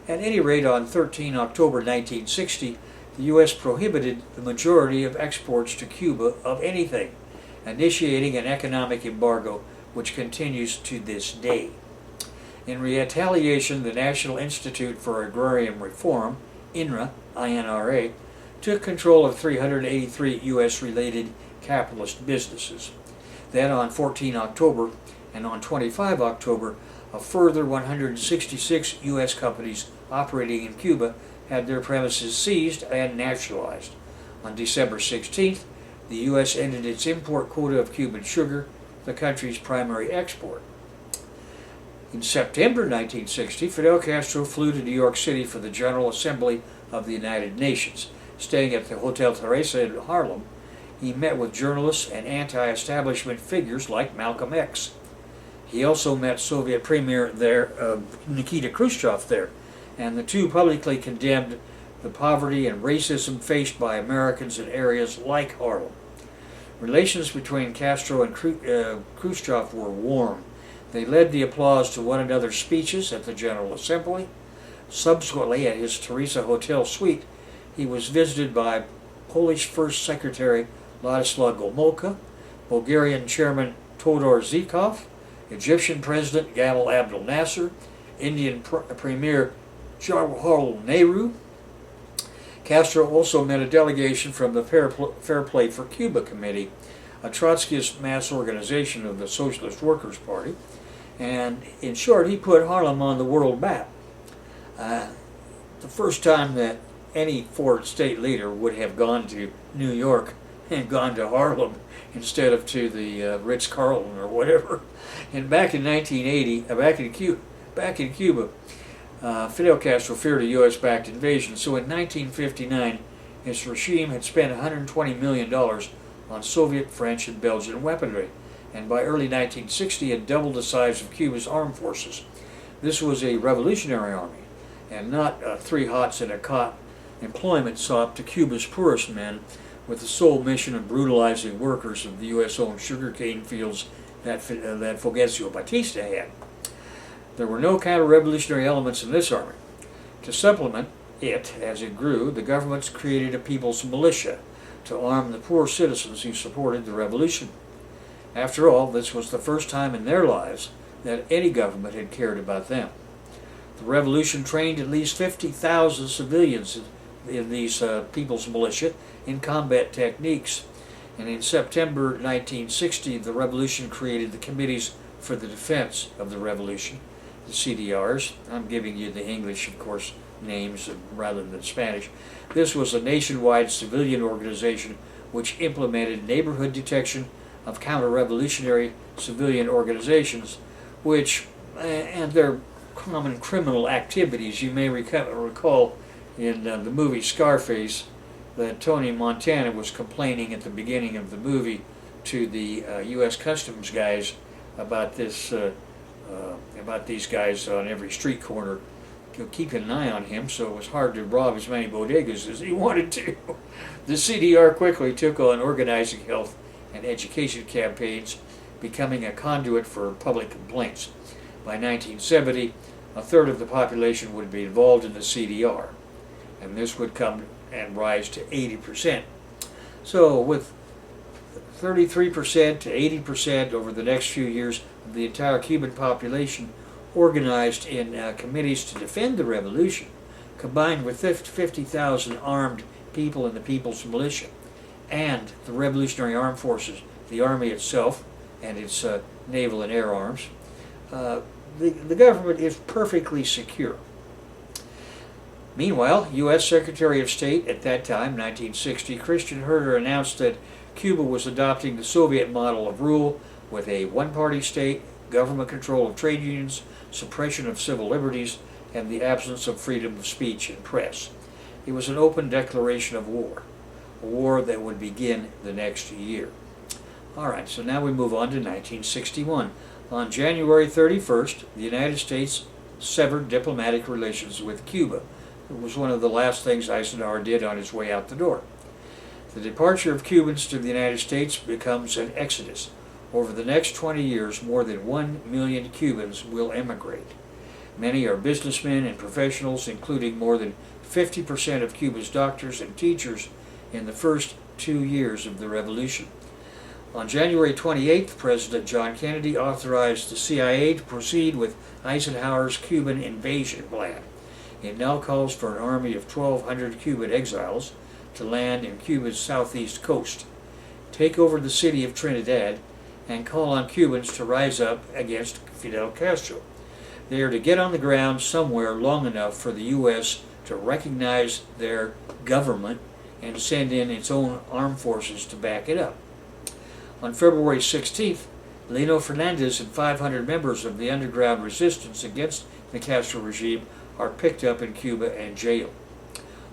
At any rate, on 13 October 1960, the U.S. prohibited the majority of exports to Cuba of anything, initiating an economic embargo which continues to this day. In retaliation, the National Institute for Agrarian Reform, INRA, INRA, took control of 383 U.S.-related capitalist businesses. Then on 14 October and on 25 October, a further 166 U.S. companies operating in Cuba had their premises seized and nationalized. On December 16th, the U.S. ended its import quota of Cuban sugar, the country's primary export. In September 1960, Fidel Castro flew to New York City for the General Assembly of the United Nations. Staying at the Hotel Teresa in Harlem, he met with journalists and anti-establishment figures like Malcolm X. He also met Soviet Premier there, Nikita Khrushchev there, and the two publicly condemned the poverty and racism faced by Americans in areas like Harlem. Relations between Castro and Khrushchev were warm. They led the applause to one another's speeches at the General Assembly. Subsequently, at his Teresa Hotel suite, he was visited by Polish First Secretary Ladislaw Gomulka, Bulgarian Chairman Todor Zhivkov, Egyptian President Gamal Abdel Nasser, Indian Premier Jawaharlal Nehru. Castro also met a delegation from the Fair Play for Cuba Committee, a Trotskyist mass organization of the Socialist Workers' Party, and in short, he put Harlem on the world map. The first time that any foreign state leader would have gone to New York and gone to Harlem instead of to the Ritz-Carlton or whatever. And back in 1980, back in Cuba, Fidel Castro feared a U.S.-backed invasion. So in 1959, his regime had spent $120 million on Soviet, French, and Belgian weaponry, and by early 1960 had doubled the size of Cuba's armed forces. This was a revolutionary army, and not a three-hots-in-a-cot employment sought to Cuba's poorest men, with the sole mission of brutalizing workers of the U.S.-owned sugarcane fields that Fulgencio Batista had. There were no counter-revolutionary elements in this army. To supplement it as it grew, the governments created a people's militia to arm the poor citizens who supported the revolution. After all, this was the first time in their lives that any government had cared about them. The revolution trained at least 50,000 civilians in these people's militia in combat techniques. And in September 1960, the revolution created the Committees for the Defense of the Revolution, the CDRs. I'm giving you the English, of course, names rather than Spanish. This was a nationwide civilian organization which implemented neighborhood detection of counter-revolutionary civilian organizations, which, and their common criminal activities. You may recall in the movie Scarface that Tony Montana was complaining at the beginning of the movie to the U.S. Customs guys about this, about these guys on every street corner, keeping an eye on him, so it was hard to rob as many bodegas as he wanted to. The CDR quickly took on organizing health and education campaigns, becoming a conduit for public complaints. By 1970, a third of the population would be involved in the CDR, and this would come and rise to 80%. So with 33% to 80% over the next few years of the entire Cuban population organized in committees to defend the revolution, combined with 50,000 armed people in the People's Militia and the Revolutionary Armed Forces, the Army itself and its naval and air arms, the government is perfectly secure. Meanwhile, U.S. Secretary of State at that time, 1960, Christian Herter announced that Cuba was adopting the Soviet model of rule with a one-party state, government control of trade unions, suppression of civil liberties, and the absence of freedom of speech and press. It was an open declaration of war, a war that would begin the next year. All right, so now we move on to 1961. On January 31st, the United States severed diplomatic relations with Cuba. It was one of the last things Eisenhower did on his way out the door. The departure of Cubans to the United States becomes an exodus. Over the next 20 years, more than 1 million Cubans will emigrate. Many are businessmen and professionals, including more than 50% of Cuba's doctors and teachers in the first 2 years of the revolution. On January 28th, President John Kennedy authorized the CIA to proceed with Eisenhower's Cuban invasion plan. It now calls for an army of 1,200 Cuban exiles to land in Cuba's southeast coast, take over the city of Trinidad, and call on Cubans to rise up against Fidel Castro. They are to get on the ground somewhere long enough for the U.S. to recognize their government and send in its own armed forces to back it up. On February 16th, Lino Fernandez and 500 members of the underground resistance against the Castro regime are picked up in Cuba and jailed.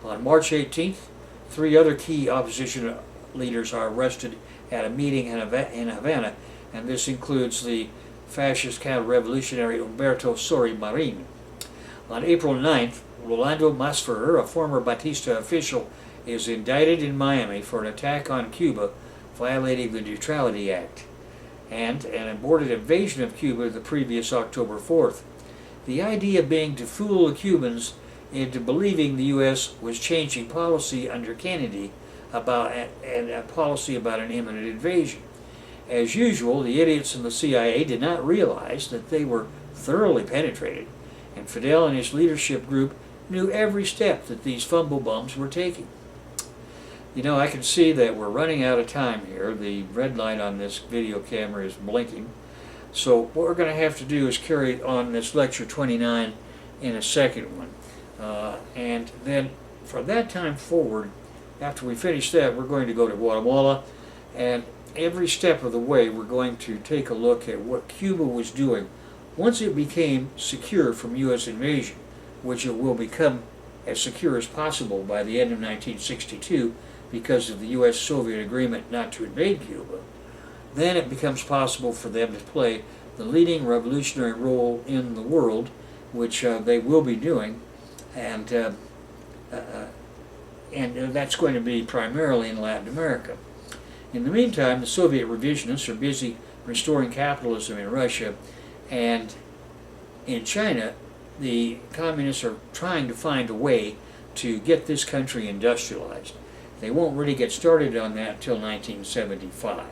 On March 18th, 3 other key opposition leaders are arrested at a meeting in Havana, and this includes the fascist counter-revolutionary Humberto Sory Marin. On April 9th, Rolando Masferrer, a former Batista official, is indicted in Miami for an attack on Cuba violating the Neutrality Act and an aborted invasion of Cuba the previous October 4th. The idea being to fool the Cubans into believing the U.S. was changing policy under Kennedy about a policy about an imminent invasion. As usual, the idiots in the CIA did not realize that they were thoroughly penetrated, and Fidel and his leadership group knew every step that these fumble bums were taking. You know, I can see that we're running out of time here. The red light on this video camera is blinking. So what we're going to have to do is carry on this lecture 29 in a second one. And then from that time forward, after we finish that, we're going to go to Guatemala, and every step of the way we're going to take a look at what Cuba was doing once it became secure from U.S. invasion, which it will become as secure as possible by the end of 1962 because of the U.S.-Soviet agreement not to invade Cuba. Then it becomes possible for them to play the leading revolutionary role in the world, which they will be doing, and that's going to be primarily in Latin America. In the meantime, the Soviet revisionists are busy restoring capitalism in Russia, and in China, the communists are trying to find a way to get this country industrialized. They won't really get started on that until 1975.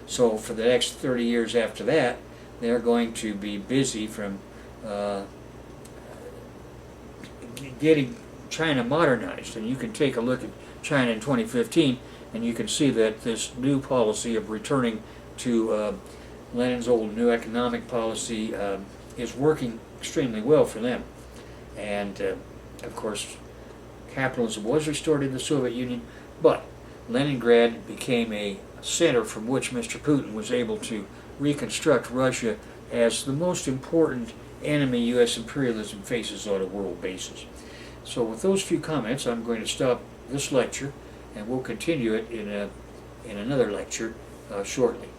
So for the next 30 years after that, they're going to be busy from getting China modernized. And you can take a look at China in 2015, and you can see that this new policy of returning to Lenin's old new economic policy is working extremely well for them. And of course, capitalism was restored in the Soviet Union, but Leningrad became a center from which Mr. Putin was able to reconstruct Russia as the most important enemy U.S. imperialism faces on a world basis. So with those few comments, I'm going to stop this lecture, and we'll continue it in another lecture shortly.